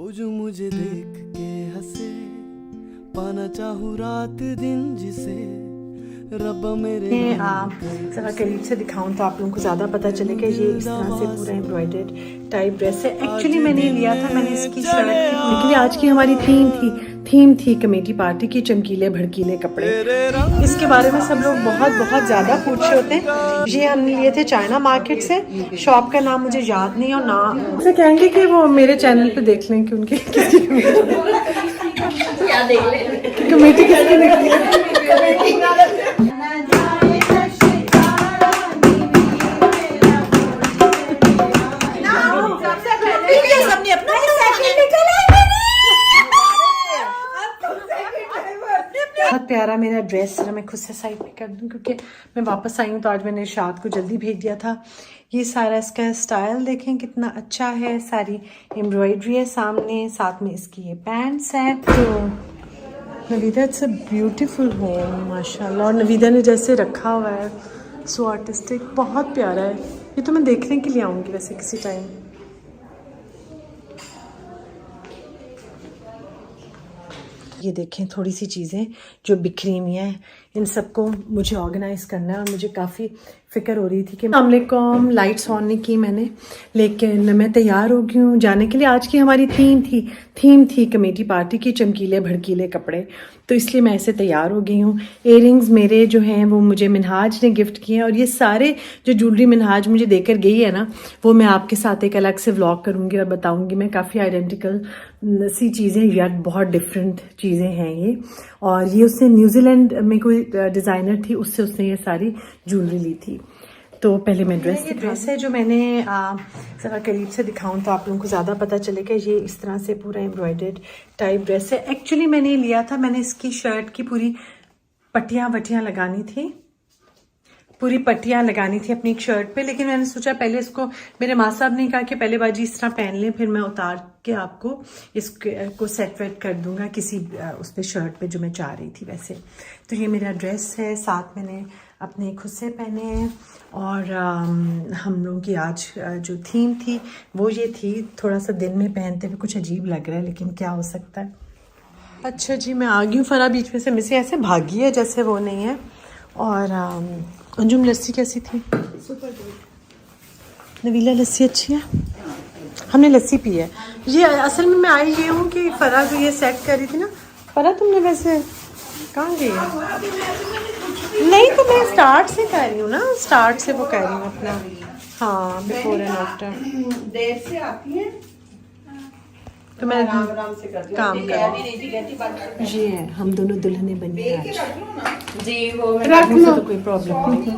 वो जो मुझे देख के हंसे, पाना चाहूँ रात दिन जिसे रब मेरे ज़रा करीब से दिखाऊं तो आप लोगों को ज़्यादा पता चले कि ये इस तरह से पूरा एम्ब्रॉयडर्ड टाइप ड्रेस है। एक्चुअली मैंने लिया था, मैंने इसकी शर्ट की, लेकिन आज की हमारी थीम थी कमेटी पार्टी की चमकीले भड़कीले कपड़े। इसके बारे में सब लोग बहुत ज़्यादा पूछ रहे होते हैं। ये हमने लिए थे चाइना मार्केट से, शॉप का नाम मुझे याद नहीं और ना उसे कहेंगे कि वो मेरे चैनल पे देख लें कि उनकी किसकी कमेटी किसकी निकली है। बहुत प्यारा मेरा ड्रेस, जरा मैं खुद से साइड पे कर दूं क्योंकि मैं वापस आई हूँ तो आज मैंने इरशाद को जल्दी भेज दिया था। ये सारा इसका स्टाइल देखें कितना अच्छा है, सारी एम्ब्रॉयडरी है सामने, साथ में इसकी ये पैंट्स है। तो Navida it's a beautiful home माशाल्लाह, और नवीदा ने जैसे रखा हुआ है सो आर्टिस्टिक, बहुत प्यारा है। ये तो मैं देखने के लिए आऊँगी वैसे किसी टाइम। ये देखें थोड़ी सी चीज़ें जो बिखरी हुई हैं, इन सबको मुझे ऑर्गेनाइज करना है और मुझे काफ़ी फ़िक्र हो रही थी कि अस्सलामुअलैकुम, लाइट्स ऑन नहीं की मैंने, लेकिन मैं तैयार हो गई हूँ जाने के लिए। आज की हमारी थीम थी कमेटी पार्टी की चमकीले भड़कीले कपड़े, तो इसलिए मैं ऐसे तैयार हो गई हूँ। इयररिंग्स मेरे जो हैं वो मुझे मिनहाज ने गिफ्ट किए हैं, और ये सारे जो ज्वेलरी मिनहाज मुझे देकर गई है ना, वो मैं आपके साथ एक अलग से व्लॉग करूँगी और बताऊँगी। मैं काफ़ी आइडेंटिकल सी चीज़ें यार, बहुत डिफरेंट चीज़ें हैं ये, और ये उसने न्यूजीलैंड में कोई डिज़ाइनर थी, उससे उसने ये सारी ज्वेलरी ली थी। तो पहले मैं ड्रेस है जो मैंने ज़रा करीब से दिखाऊं तो आप लोगों को ज़्यादा पता चले कि ये इस तरह से पूरा एम्ब्रॉयडर्ड टाइप ड्रेस है। एक्चुअली मैंने लिया था, मैंने इसकी शर्ट की पूरी पट्टियाँ लगानी थी, पूरी पट्टियाँ लगानी थी अपनी एक शर्ट पे, लेकिन मैंने सोचा पहले इसको, मेरे माँ साहब ने कहा कि पहले बाजी इस तरह पहन लें, फिर मैं उतार के आपको इसको सेट वेट कर दूंगा किसी उस पे शर्ट पे जो मैं चाह रही थी वैसे। तो ये मेरा ड्रेस है, साथ मैंने अपने खुद से पहने हैं, और हम लोगों की आज जो थीम थी वो ये थी। थोड़ा सा दिन में पहनते हुए कुछ अजीब लग रहा है, लेकिन क्या हो सकता है। अच्छा जी, मैं आ गई हूँ। फरा बीच में से मिसे ऐसे भागी है जैसे वो नहीं है। और अंजुम लस्सी कैसी थी? Super good. नवीला लस्सी अच्छी है, हमने लस्सी पी है। ये असल में मैं आई ये हूँ कि फरा जो ये सेट कर रही थी ना, फरा तुमने वैसे कहाँ गई है? नहीं तो मैं स्टार्ट से कह रही हूँ ना, स्टार्ट से वो कह रही हूँ अपना, हाँ बिफोर एंड आफ्टर। देर से आती है तो मैं आराम से कर काम कर, ये है हम दोनों दुल्हने बनी हैं आज जी। वो रख लो तो कोई प्रॉब्लम नहीं।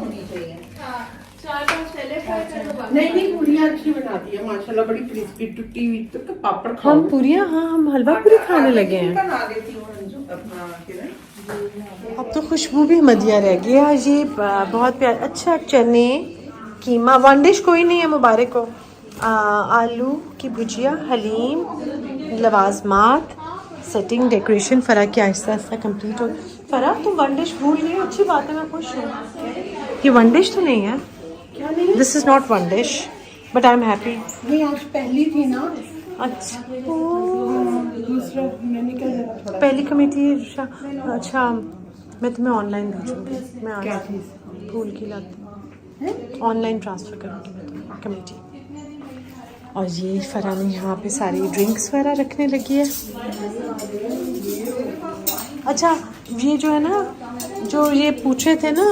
नहीं पूरियाँ अच्छी बनाती है माशाल्लाह, बड़ी क्रिस्पी टूटी हुई। तो पापड़ खाओ। हम पूरियाँ, हाँ हम हलवा पूरी खाने लगे हैं। बना देती हूँ अपना किरण। अब तो खुशबू भी मदिया रह गया। ये बहुत प्यारा, अच्छा चने कीमा, वन डिश कोई नहीं है मुबारक को। आलू की भुजिया, हलीम, लवाजमात, सेटिंग, डेकोरेशन। फरा की आहिस्ता आहिस्ता कंप्लीट हो। फरा तुम वन डिश भूल गई, अच्छी बात है, मैं खुश हूँ। ये वन डिश तो नहीं है, this is not one dish, but I am happy. नहीं आज पहली थी ना। अच्छा दूसरा मैंने क्या थोड़ा पहली कमेटी। अच्छा मैं तुम्हें ऑनलाइन भेजूंगी, मैं आ भूल की लाती, ऑनलाइन ट्रांसफ़र करूँगी मैं तुम्हें कमेटी। और ये फरा ने यहाँ पे सारी ड्रिंक्स वगैरह रखने लगी है। अच्छा ये जो है ना, जो ये पूछे थे ना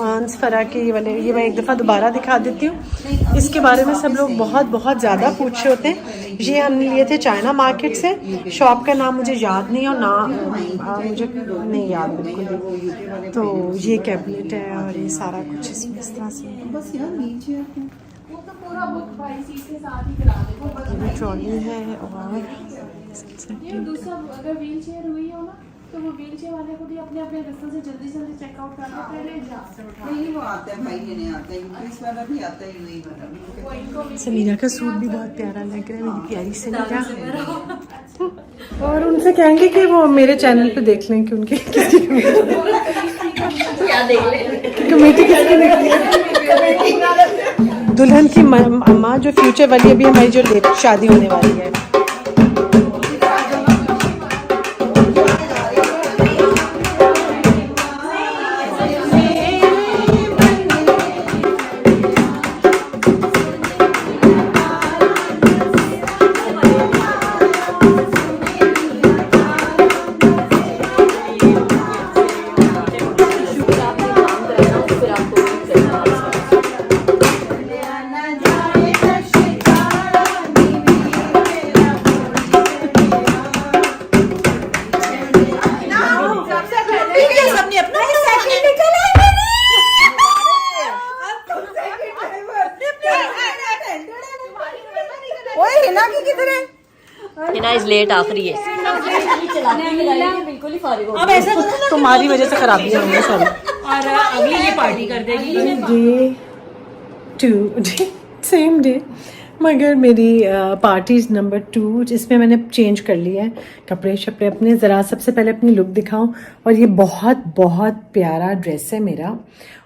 आंस फरा के ये वाले, ये मैं एक दफ़ा दोबारा दिखा देती हूँ। इसके बारे में सब लोग बहुत ज़्यादा पूछ रहे होते हैं। ये हमने लिए थे चाइना मार्केट से, शॉप का नाम मुझे याद नहीं और ना मुझे नहीं याद बिल्कुल भी। तो ये कैबिनेट है और ये सारा कुछ इसमें इस तरह से, बस यार नीचे वो तो पूरा बुक भाई सीट के साथ ही करा दे। ये ट्रॉली है। और ये दूसरा अगर व्हील चेयर हुई हो ना, तो वो व्हील चेयर वाले को भी अपने अपने रास्ते से जल्दी चेकआउट करना पहले जहाँ से उठा। नहीं वो आता है भाई, लेने आता है इंग्लिश वाला भी आता है, यूएई वाला भी। समीरा का सूट भी बहुत प्यारा लग रहा है, मेरी प्यारी समीरा। और उनसे कहेंगे कि वो मेरे चैनल पे देख लें कि उनकी किसकी कमेटी किसकी निकली है। दुल्हन की अम्मा जो फ्यूचर वाली, अभी हमारी जो शादी होने वाली है। हिना इज लेट आखिरी है बिल्कुल ही फारिग हो अब ऐसा तुम्हारी वजह से खराबी होंगी सारी। और अगली ये पार्टी कर देगी डे सेम डे, मगर मेरी पार्टी नंबर 2 जिसमें मैंने चेंज कर लिया है कपड़े शपड़े अपने। ज़रा सबसे पहले अपनी लुक दिखाऊं, और ये बहुत बहुत प्यारा ड्रेस है मेरा,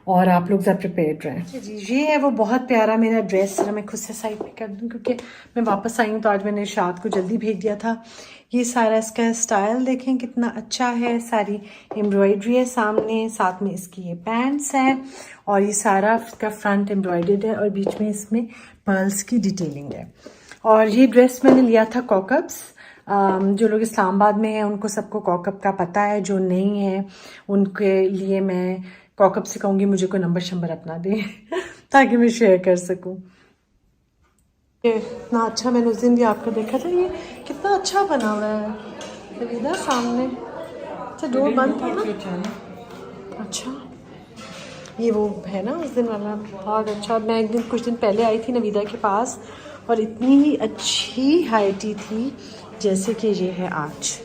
और आप लोग ज़रा प्रिपेयर्ड रहें। जी ये है वो बहुत प्यारा मेरा ड्रेस। ज़रा मैं खुद से साइड पे कर दूं क्योंकि मैं वापस आई हूँ, तो आज मैंने इरशाद को जल्दी भेज दिया था। ये सारा इसका स्टाइल देखें कितना अच्छा है, सारी एम्ब्रॉयडरी है सामने, साथ में इसकी ये पैंट्स हैं, और ये सारा इसका फ्रंट एम्ब्रॉयडर्ड है, और बीच में इसमें पर्ल्स की डिटेलिंग है। और ये ड्रेस मैंने लिया था कॉकब्स। जो लोग इस्लामाबाद में हैं उनको सबको कॉकब का पता है, जो नहीं है उनके लिए मैं कॉकब से कहूँगी मुझे कोई नंबर शंबर अपना दें ताकि मैं शेयर कर सकूँ। ये इतना अच्छा, मैंने उस दिन भी आपको देखा था, ये कितना अच्छा बना हुआ है इधर सामने। अच्छा डोर बंद था ना। अच्छा ये वो है ना उस दिन वाला, बहुत अच्छा। मैं एक दिन कुछ दिन पहले आई थी नवीदा के पास, और इतनी ही अच्छी हाइटी थी जैसे कि ये है आज।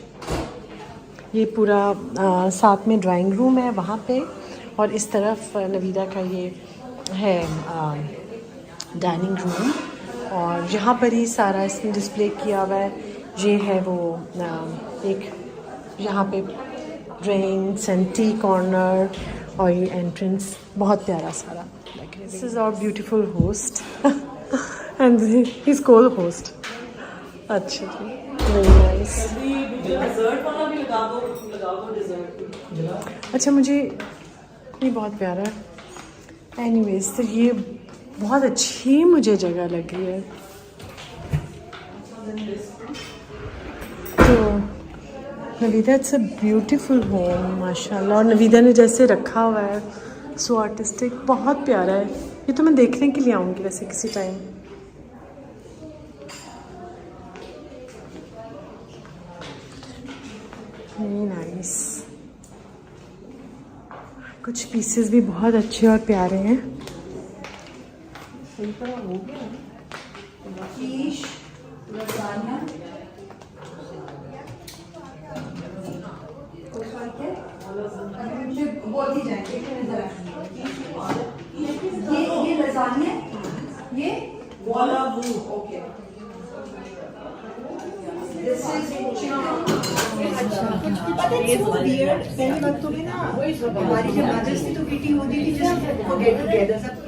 ये पूरा साथ में ड्राइंग रूम है वहाँ पे, और इस तरफ नवीदा का ये है डाइनिंग रूम, और यहाँ पर ही सारा इसने डिस्प्ले किया हुआ है। ये है वो एक यहाँ पे ड्रिंक्स एंड टी कॉर्नर, और ये एंट्रेंस बहुत प्यारा सारा लग रहा है। This is our beautiful host and he is cool host. अच्छा जी, वेरी नाइस। अच्छा मुझे ये बहुत प्यारा है। एनीवेज तो ये बहुत अच्छी मुझे जगह लग रही है। तो Navida it's a beautiful home माशाल्लाह, और नवीदा ने जैसे रखा हुआ है सो आर्टिस्टिक, बहुत प्यारा है। ये तो मैं देखने के लिए आऊँगी वैसे किसी टाइम। Very nice. कुछ पीसेस भी बहुत अच्छे और प्यारे हैं। ये लजानिया, ये वाला वो ओके। दिस इज पहले वक्तों में ना हमारी जब मदर्स की तो मीटिंग होती थी जस्ट फॉर गेट टुगेदर सब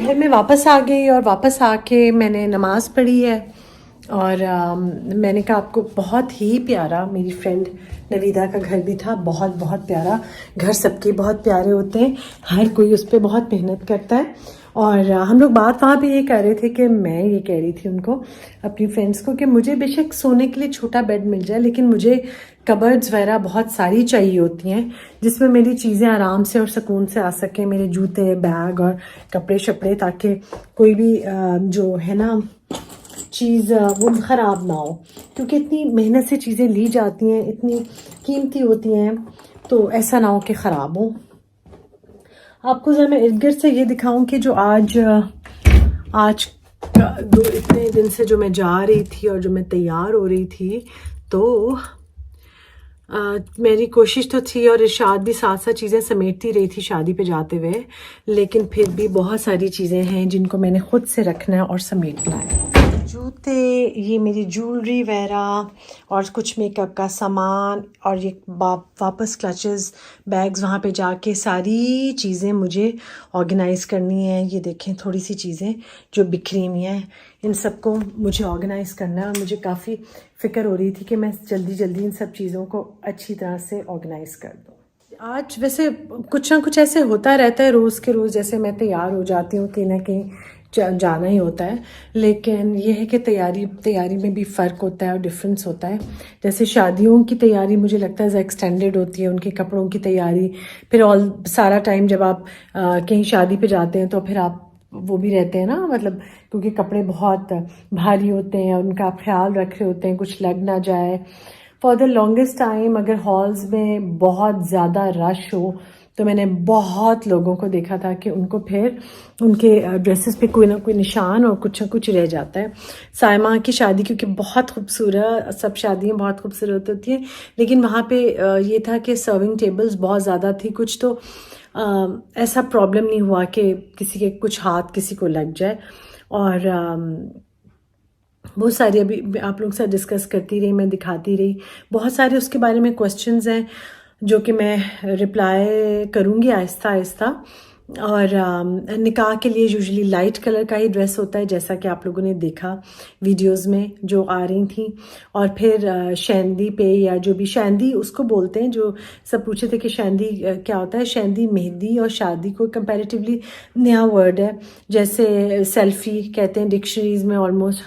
घर में वापस आ गई, और वापस आके मैंने नमाज़ पढ़ी है, और मैंने कहा आपको बहुत ही प्यारा, मेरी फ्रेंड नवीदा का घर भी था, बहुत बहुत प्यारा। घर सबके बहुत प्यारे होते हैं, हर कोई उस पर बहुत मेहनत करता है। और हम लोग बात वहाँ पे ये कर रहे थे कि मैं ये कह रही थी उनको, अपनी फ्रेंड्स को, कि मुझे बेशक सोने के लिए छोटा बेड मिल जाए, लेकिन मुझे कबर्ड्स वगैरह बहुत सारी चाहिए होती हैं जिसमें मेरी चीज़ें आराम से और सुकून से आ सकें, मेरे जूते बैग और कपड़े शपड़े, ताकि कोई भी जो है ना चीज़ वो ख़राब ना हो, क्योंकि इतनी मेहनत से चीज़ें ली जाती हैं, इतनी कीमती होती हैं, तो ऐसा ना हो कि ख़राब हो। आपको ज़रा मैं इर्द गिर्द से ये दिखाऊं कि जो आज इतने दिन से जो मैं जा रही थी और जो मैं तैयार हो रही थी, तो मेरी कोशिश तो थी, और इरशाद भी साथ साथ चीज़ें समेटती रही थी शादी पे जाते हुए, लेकिन फिर भी बहुत सारी चीज़ें हैं जिनको मैंने खुद से रखना है और समेटना है। जूते, ये मेरी ज्वेलरी वगैरह, और कुछ मेकअप का सामान, और ये वापस क्लचेस बैग्स, वहाँ पे जाके सारी चीज़ें मुझे ऑर्गेनाइज़ करनी है। ये देखें थोड़ी सी चीज़ें जो बिखरी हुई हैं, इन सबको मुझे ऑर्गेनाइज़ करना है, और मुझे काफ़ी फ़िक्र हो रही थी कि मैं जल्दी जल्दी इन सब चीज़ों को अच्छी तरह से ऑर्गेनाइज़ कर दूँ। आज वैसे कुछ ना कुछ ऐसे होता रहता है रोज़ के रोज़, जैसे मैं तैयार हो जाती हूँ, कहीं ना कहीं जाना ही होता है, लेकिन यह है कि तैयारी में भी फ़र्क होता है और डिफरेंस होता है। जैसे शादियों की तैयारी मुझे लगता है एक्सटेंडेड होती है, उनके कपड़ों की तैयारी, फिर सारा टाइम जब आप कहीं शादी पे जाते हैं तो फिर आप वो भी रहते हैं ना, मतलब क्योंकि कपड़े बहुत भारी होते हैं, उनका आप ख्याल रख रहे होते हैं, कुछ लग ना जाए। फॉर द लॉन्गेस्ट टाइम अगर हॉल्स में बहुत ज़्यादा रश हो तो मैंने बहुत लोगों को देखा था कि उनको फिर उनके ड्रेसेस पे कोई ना कोई निशान और कुछ ना कुछ रह जाता है। साइमा की शादी क्योंकि बहुत खूबसूरत, सब शादियाँ बहुत खूबसूरत होती हैं, लेकिन वहाँ पे ये था कि सर्विंग टेबल्स बहुत ज़्यादा थी। कुछ तो ऐसा प्रॉब्लम नहीं हुआ कि किसी के कुछ हाथ किसी को लग जाए। और बहुत सारी अभी आप लोग से डिस्कस करती रही, मैं दिखाती रही। बहुत सारे उसके बारे में क्वेश्चंस हैं जो कि मैं रिप्लाई करूँगी आहिस्ता आहिस्ता। और निकाह के लिए यूजुअली लाइट कलर का ही ड्रेस होता है, जैसा कि आप लोगों ने देखा वीडियोस में जो आ रही थी। और फिर शहंदी पे, या जो भी शहंदी उसको बोलते हैं, जो सब पूछे थे कि शहंदी क्या होता है। शहंदी मेहंदी और शादी को कंपैरेटिवली नया वर्ड है। जैसे सेल्फी कहते हैं डिक्शनरीज में, ऑलमोस्ट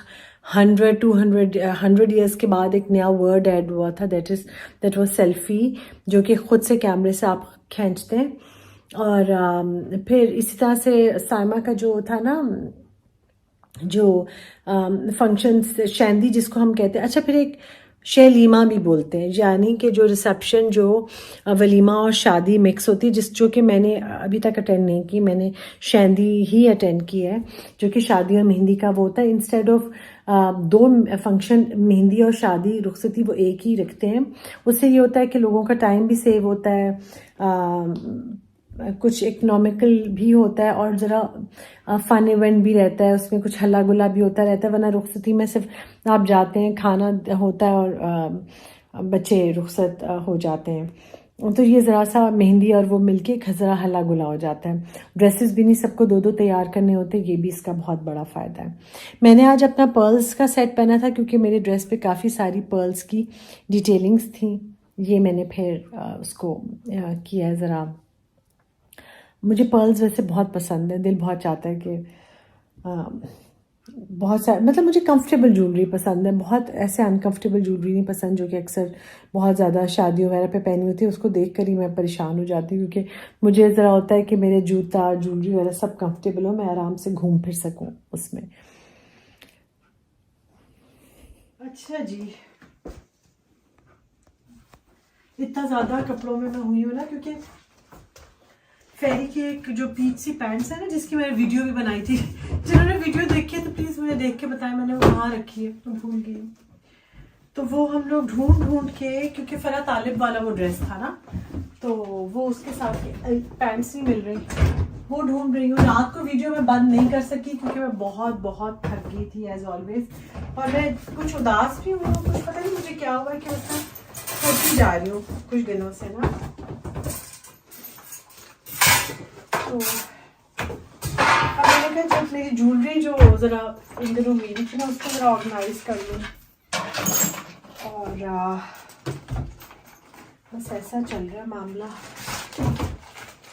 100 ईयर्स के बाद एक नया वर्ड ऐड हुआ था, दैट वाज सेल्फी, जो कि खुद से कैमरे से आप खींचते हैं। और फिर इसी तरह से साइमा का जो था ना, जो फंक्शन शहंदी जिसको हम कहते हैं। अच्छा, फिर एक शैलीमा भी बोलते हैं, यानी कि जो रिसेप्शन, जो वलीमा और शादी मिक्स होती है, जो कि मैंने अभी तक अटेंड नहीं की। मैंने शहंदी ही अटेंड की है, जो कि शादी और मेहंदी का वो होता है। इंस्टेड ऑफ 2 फंक्शन, मेहंदी और शादी रुखसती, वो एक ही रखते हैं। उससे ये होता है कि लोगों का टाइम भी सेव होता है, कुछ इकोनॉमिकल भी होता है, और ज़रा फन इवेंट भी रहता है, उसमें कुछ हल्ला गुल्ला भी होता रहता है। वरना रुखसती में सिर्फ आप जाते हैं, खाना होता है और बच्चे रुखसत हो जाते हैं। तो ये ज़रा सा मेहंदी और वो मिलके ज़रा हल्ला गुल्ला हो जाता है। ड्रेसेस भी नहीं सबको 2-2 तैयार करने होते, ये भी इसका बहुत बड़ा फ़ायदा है। मैंने आज अपना पर्ल्स का सेट पहना था क्योंकि मेरे ड्रेस पे काफ़ी सारी पर्ल्स की डिटेलिंग्स थी। ये मैंने फिर उसको किया है ज़रा। मुझे पर्ल्स वैसे बहुत पसंद है, दिल बहुत चाहता है कि बहुत सारे, मतलब मुझे कंफर्टेबल ज्वेलरी पसंद है, बहुत ऐसे अनकंफर्टेबल ज्वेलरी नहीं पसंद जो कि अक्सर बहुत ज़्यादा शादियों वगैरह पे पहनी होती है। उसको देख कर ही मैं परेशान हो जाती हूँ, क्योंकि मुझे ज़रा होता है कि मेरे जूता ज्वेलरी वगैरह सब कंफर्टेबल हो, मैं आराम से घूम फिर सकूँ उसमें। अच्छा जी, इतना ज़्यादा कपड़ों में मैं हुई हूँ ना, क्योंकि फेरी की एक जो पीच सी पैंट्स है ना, जिसकी मैंने वीडियो भी बनाई थी, जिन्होंने वीडियो देखी है तो प्लीज़ मुझे देख के बताएं, मैंने वो वहाँ रखी है, मैं भूल गई। तो वो हम लोग ढूंढ के, क्योंकि फरा तालिब वाला वो ड्रेस था ना, तो वो उसके साथ पैंट्स नहीं मिल रही, वो ढूंढ रही हूँ। रात को वीडियो में बंद नहीं कर सकी क्योंकि मैं बहुत थक गई थी एज ऑलवेज, और मैं कुछ उदास भी हूँ, कुछ पता नहीं मुझे क्या हुआ कि मतलब थकती जा रही हूँ कुछ दिनों से ना। तो अब मैंने कहा जब मेरी ज्वेलरी जो ज़रा इन दिनों मेरी थी ना, उसको ज़रा ऑर्गेनाइज कर लूँ। और बस ऐसा चल रहा है मामला।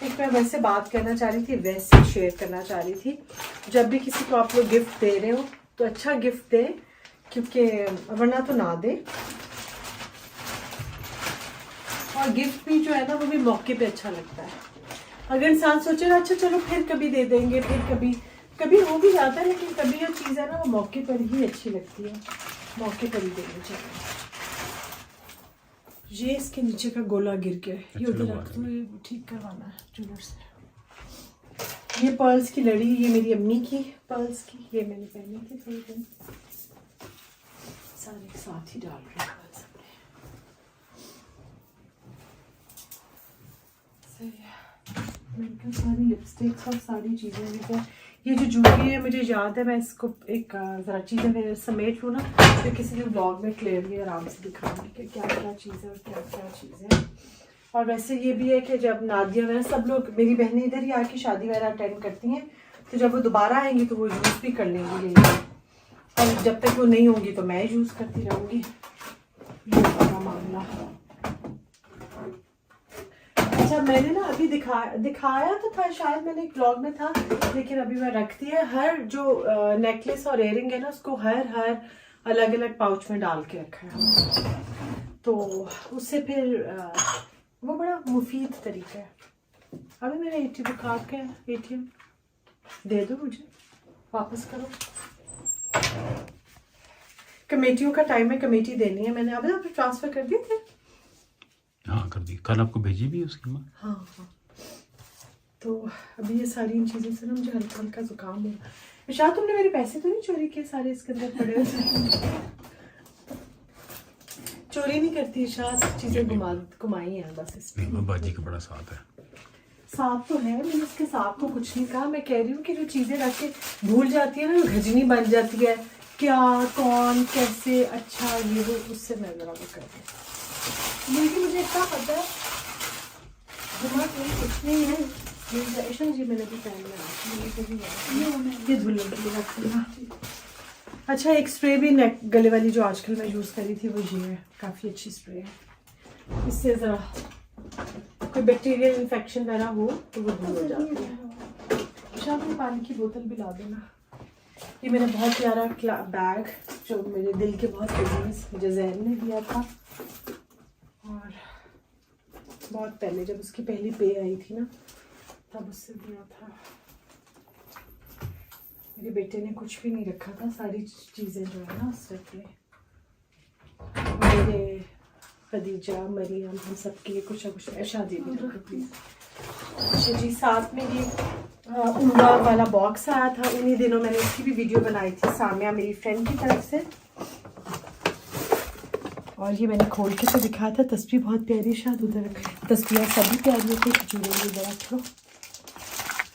एक मैं वैसे बात करना चाह रही थी, वैसे शेयर करना चाह रही थी। जब भी किसी को आप लोग गिफ्ट दे रहे हो तो अच्छा गिफ्ट दें, क्योंकि वरना तो ना दे। और गिफ्ट भी जो है ना, वो भी मौके पे अच्छा लगता है। अगर इंसान सोचेगा अच्छा चलो फिर कभी दे देंगे, फिर कभी हो भी जाता है, लेकिन कभी ये चीज़ है ना, वो मौके पर ही अच्छी लगती है, मौके पर ही देनी चाहिए। ये इसके नीचे का गोला गिर गया, ये उधर रख दो, ये ठीक करवाना है ज्वेलर से। ये पर्ल्स की लड़ी, ये मेरी अम्मी की पर्ल्स की, ये मैंने पहनी थी थोड़ी दिन, सारे साथ ही डाल रहे हैं सबने। सारी लिपस्टिक्स और सारी चीज़ें, ये जो ज्वेलरी है मुझे याद है, मैं इसको एक ज़रा चीज़ें मेरे समेट लूँ ना, तो किसी भी ब्लॉग में क्लियरली आराम से दिखाऊंगी कि क्या क्या चीज़ें और क्या क्या चीज़ें। और वैसे ये भी है कि जब नादिया वगैरह सब लोग, मेरी बहनें इधर ही आके शादी वगैरह अटेंड करती हैं, तो जब वो दोबारा आएंगी तो वो यूज़ भी कर लेंगी ये, और जब तक वो नहीं होंगी तो मैं यूज़ करती रहूँगी। ये सारा मामला। अच्छा, मैंने ना अभी दिखाया तो था, शायद मैंने एक ब्लॉग में था, लेकिन अभी मैं रखती है। हर जो नेकलेस और इयरिंग है ना, उसको हर अलग अलग पाउच में डाल के रखा है, तो उससे फिर वो बड़ा मुफीद तरीका है। अभी मेरा ATM कार्ड का ATM दे दो मुझे, वापस करो। कमेटियों का टाइम है, कमेटी देनी है मैंने। अभी आपने ट्रांसफर कर दिए थे? हाँ कर दी, कल आपको भेजी भी है उसकी माँ। हाँ हाँ। तो अभी ये सारी इन चीज़ों से ना मुझे हल्का हल्का जुकाम हो। शायद तुमने मेरे पैसे तो नहीं चोरी किए सारे इसके अंदर पड़े हुए? चोरी नहीं करती शायद, चीज़ें घुमाई हैं बस इसमें। नहीं, बाजी का बड़ा साथ है। साथ तो है, मैंने इसके साथ को कुछ नहीं कहा। मैं कह रही हूँ कि जो चीज़ें रख के भूल जाती है ना, घजनी बन जाती है, क्या कौन कैसे अच्छा ये वो, उससे मैं जरा वो कर रही हूँ। लेकिन मुझे इतना पता है दिमाग में कुछ नहीं है। जी मैंने भी पहन लिया, ये धुलने के लिए रख देना। अच्छा, एक स्प्रे भी नेक गले वाली जो आजकल मैं यूज़ कर रही थी वो ये है, काफ़ी अच्छी स्प्रे है। इससे ज़रा कोई बैक्टीरियल इन्फेक्शन वगैरह हो तो वो दूर हो जाती है। शाम में पानी की बोतल भी ला देना। ये मेरा बहुत प्यारा बैग जो मेरे दिल के बहुत अजीज मुझे जहन ने दिया था, और बहुत पहले जब उसकी पहली पे आई थी ना तब उससे दिया था। मेरे बेटे ने कुछ भी नहीं रखा था, सारी चीज़ें जो है ना उससे थे। मेरे खदीजा मरियम हम सब के लिए कुछ ना कुछ शादी भी रखो प्लीज़। अच्छा जी, साथ में ये उमरा वाला बॉक्स आया था, उन्हीं दिनों मैंने इसकी भी वीडियो बनाई थी, सामिया मेरी फ्रेंड की तरफ से। और ये मैंने खोल के तो दिखाया था, तस्वीर बहुत प्यारी, शायद उधर तस्वीरें सभी प्यारी होती है। खजूरें इधर रखो,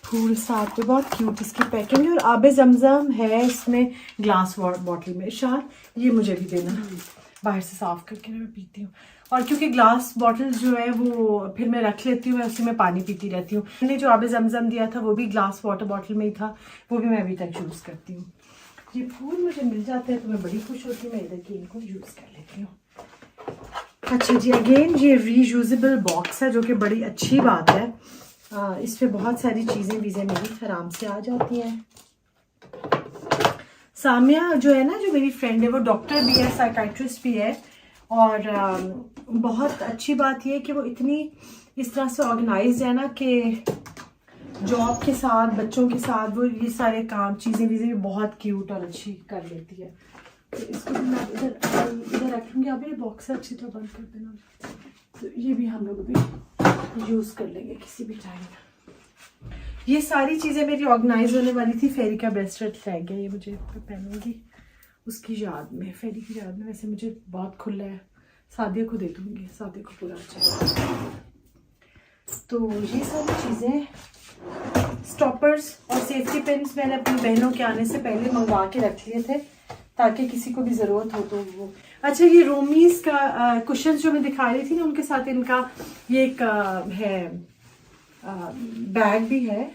फूल साथ में, बहुत क्यूट इसकी पैकिंग है। और आबे जमजम है इसमें ग्लास बॉटल में। शायद ये मुझे भी देना, बाहर से साफ करके मैं पीती हूँ। और क्योंकि ग्लास बॉटल जो है वो फिर मैं रख लेती हूँ, मैं उसी में पानी पीती रहती हूँ। मैंने जो आबे जमजम दिया था वो भी ग्लास वाटर बॉटल में ही था, वो भी मैं अभी तक यूज़ करती हूँ। ये फूल मुझे मिल जाते हैं तो मैं बड़ी खुश होती हूँ, मैं इधर की इनको यूज़ कर लेती हूँ। अच्छा जी, अगेन ये रीयूजेबल बॉक्स है जो कि बड़ी अच्छी बात है। इस पर बहुत सारी चीज़ें वीज़ें मेरी आराम से आ जाती हैं। सामिया जो है ना, जो मेरी फ्रेंड है, वो डॉक्टर भी है, साइकाइट्रिस्ट भी है। और बहुत अच्छी बात यह है कि वो इतनी इस तरह से ऑर्गेनाइज है ना कि जॉब के साथ बच्चों के साथ वो ये सारे काम चीज़ें वीज़ें भी बहुत क्यूट और अच्छी कर लेती है। तो इसको भी मैं इधर रख लूँगी। अब ये बॉक्स अच्छी तरह बंद कर देना, तो ये भी हम लोग भी यूज़ कर लेंगे किसी भी टाइम। ये सारी चीज़ें मेरी ऑर्गेनाइज होने वाली थी। फेरी का ब्रेसलेट रह गया, ये मुझे पहनूंगी उसकी याद में, फेरी की याद में। वैसे मुझे बहुत खुला है, सादिया को दे दूँगी, सादिया को पूरा अच्छा। तो ये सारी चीज़ें, स्टॉपर्स और सेफ्टी पिन्स मैंने अपनी बहनों के आने से पहले मंगवा के रख लिए थे ताकि किसी को भी ज़रूरत हो तो वो। अच्छा, ये रोमीज का कुशन जो मैं दिखा रही थी ना, उनके साथ इनका ये एक है बैग भी है,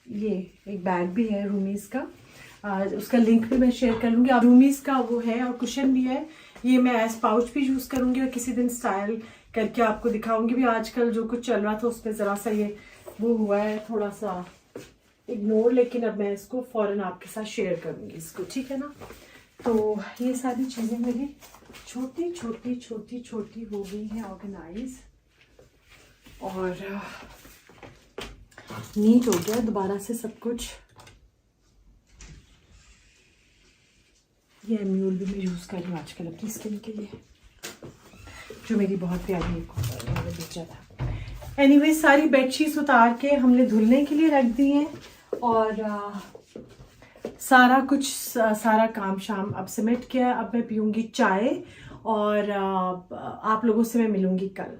ये एक बैग भी है रूमीज का। उसका लिंक भी मैं शेयर कर लूँगी। रूमीज का वो है और कुशन भी है। ये मैं एज पाउच भी यूज़ करूँगी और किसी दिन स्टाइल करके आपको दिखाऊंगी भी। आजकल जो कुछ चल रहा था उसमें ज़रा सा ये वो हुआ है, थोड़ा सा इग्नोर, लेकिन अब मैं इसको फ़ौरन आपके साथ शेयर करूँगी इसको, ठीक है ना। तो ये सारी चीज़ें मेरी छोटी छोटी छोटी छोटी हो गई हैं ऑर्गेनाइज, और नीट हो गया दोबारा से सब कुछ। ये एम्यूल भी मैं यूज़ कर रही हूँ आजकल अपनी स्किन के लिए, जो मेरी बहुत प्यारी मैंने बेचा था। एनीवे, सारी बेडशीट्स उतार के हमने धुलने के लिए रख दी हैं, और सारा कुछ सारा काम शाम अब समेट किया। अब मैं पीऊँगी चाय, और आप लोगों से मैं मिलूँगी कल।